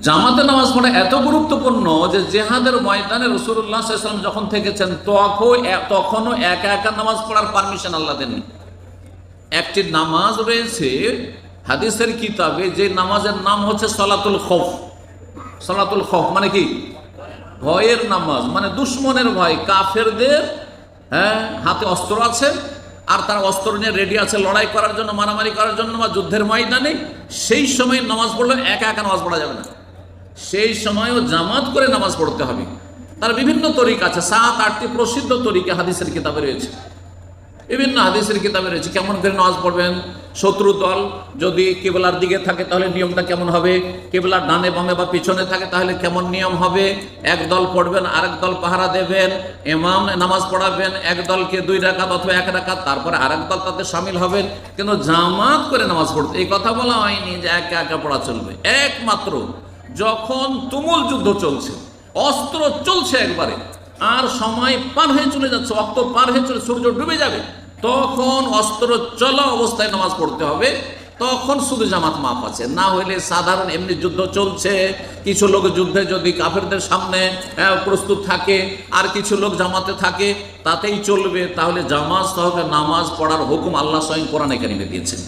জামাতে নামাজ পড়া এত গুরুত্বপূর্ণ যে জেহাদের ময়দানে রাসূলুল্লাহ সাল্লাল্লাহু আলাইহি ওয়াসাল্লাম যখন থেকেছেন তখনও একা একা নামাজ পড়ার পারমিশন আল্লাহ দেননি। একটি নামাজ রয়েছে হাদিসের কিতাবে, যে নামাজের নাম হচ্ছে সলাতুল খৌফ। সলাতুল খৌফ মানে কি? ভয়ের নামাজ, মানে দুশ্মনের ভয়, কাফেরদের হাতে অস্ত্র আছে আর তার অস্ত্র নিয়ে রেডি আছে লড়াই করার জন্য, মারামারি করার জন্য বা যুদ্ধের ময়দানে। সেই সময় নামাজ পড়লে একা একা নামাজ পড়া যাবে না, সেই সময়ও জামাত করে নামাজ পড়তে হবে। তার বিভিন্ন তরিকা আছে, 7-8টি প্রসিদ্ধ তরিকা হাদিসের কিতাবে রয়েছে, বিভিন্ন হাদিসের কিতাবে রয়েছে। কেমন করে নামাজ পড়বেন, শত্রু দল যদি কিবলার দিকে থাকে তাহলে নিয়মটা কেমন হবে, কিবলার ডানে বামে বা পিছনে থাকে তাহলে কেমন নিয়ম হবে, এক দল পড়বেন আরেক দল পাহারা দেবেন, ইমাম নামাজ পড়াবেন, এক দলকে 2 রাকাত অথবা 1 রাকাত, তারপরে আরেক দল তাতে শামিল হবেন। কিন্তু জামাত করে নামাজ পড়তে এই কথা বলা হয়নি যে একা একা পড়া চলবে। একমাত্র যখন তুমুল যুদ্ধ চলছে, অস্ত্র চলছে একবারে, আর সময় পার হয়ে চলে যাচ্ছে, অক্ত পার হয়ে চলে, সূর্য ডুবে যাবে, তখন অস্ত্র চলা অবস্থায় নামাজ পড়তে হবে। তখন শুধু জামাত মাপ আছে, না হইলে সাধারণ এমনি যুদ্ধ চলছে, কিছু লোক যুদ্ধে যদি কাফেরদের সামনে প্রস্তুত থাকে আর কিছু লোক জামাতে থাকে, তাতেই চলবে। তাহলে জামাত সহকারে নামাজ পড়ার হুকুম আল্লাহ স্বয়ং কোরআনে কারিমে দিয়েছেন।